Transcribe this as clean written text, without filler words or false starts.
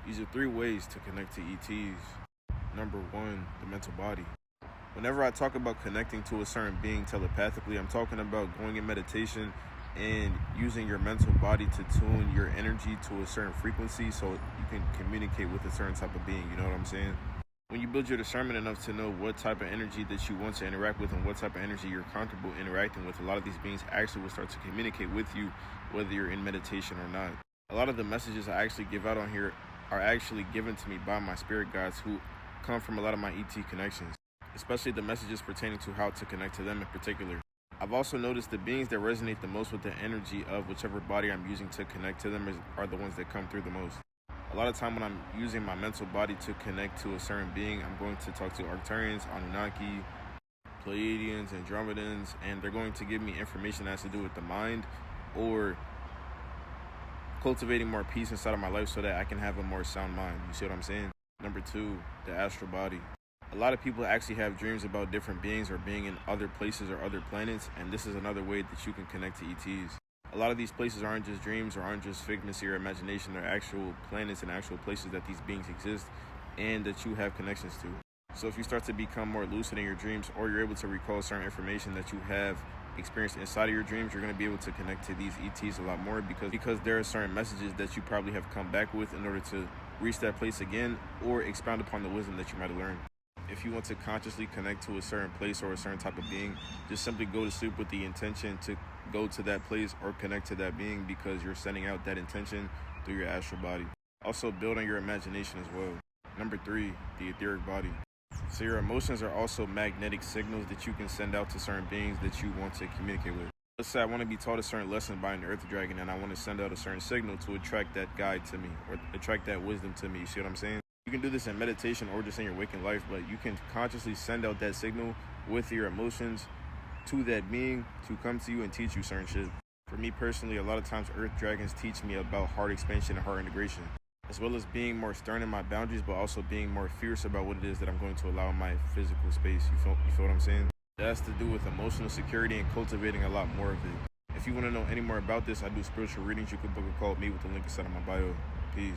These are 3 ways to connect to ETs. Number 1, the mental body. Whenever I talk about connecting to a certain being telepathically, I'm talking about going in meditation and using your mental body to tune your energy to a certain frequency so you can communicate with a certain type of being. You know what I'm saying? When you build your discernment enough to know what type of energy that you want to interact with and what type of energy you're comfortable interacting with, a lot of these beings actually will start to communicate with you, whether you're in meditation or not. A lot of the messages I actually give out on here are actually given to me by my spirit guides who come from a lot of my ET connections, especially the messages pertaining to how to connect to them in particular. I've also noticed the beings that resonate the most with the energy of whichever body I'm using to connect to them are the ones that come through the most. A lot of time when I'm using my mental body to connect to a certain being, I'm going to talk to Arcturians, Anunnaki, Pleiadians, Andromedans, and they're going to give me information that has to do with the mind or cultivating more peace inside of my life so that I can have a more sound mind. You see what I'm saying? Number 2, the astral body. A lot of people actually have dreams about different beings or being in other places or other planets, and this is another way that you can connect to ETs. A lot of these places aren't just dreams or aren't just figments of your imagination. They're actual planets and actual places that these beings exist and that you have connections to. So if you start to become more lucid in your dreams, or you're able to recall certain information that you have experienced inside of your dreams, you're going to be able to connect to these ETs a lot more because there are certain messages that you probably have come back with in order to reach that place again or expound upon the wisdom that you might have learned. If you want to consciously connect to a certain place or a certain type of being, just simply go to sleep with the intention to go to that place or connect to that being because you're sending out that intention through your astral body. Also, build on your imagination as well. Number 3, the etheric body. So your emotions are also magnetic signals that you can send out to certain beings that you want to communicate with. Let's say I want to be taught a certain lesson by an earth dragon and I want to send out a certain signal to attract that guide to me or attract that wisdom to me. You see what I'm saying? You can do this in meditation or just in your waking life, but you can consciously send out that signal with your emotions to that being to come to you and teach you certain shit. For me personally, a lot of times earth dragons teach me about heart expansion and heart integration, as well as being more stern in my boundaries, but also being more fierce about what it is that I'm going to allow in my physical space. You feel what I'm saying? That has to do with emotional security and cultivating a lot more of it. If you want to know any more about this, I do spiritual readings. You can book a call with me with the link inside of my bio. Peace.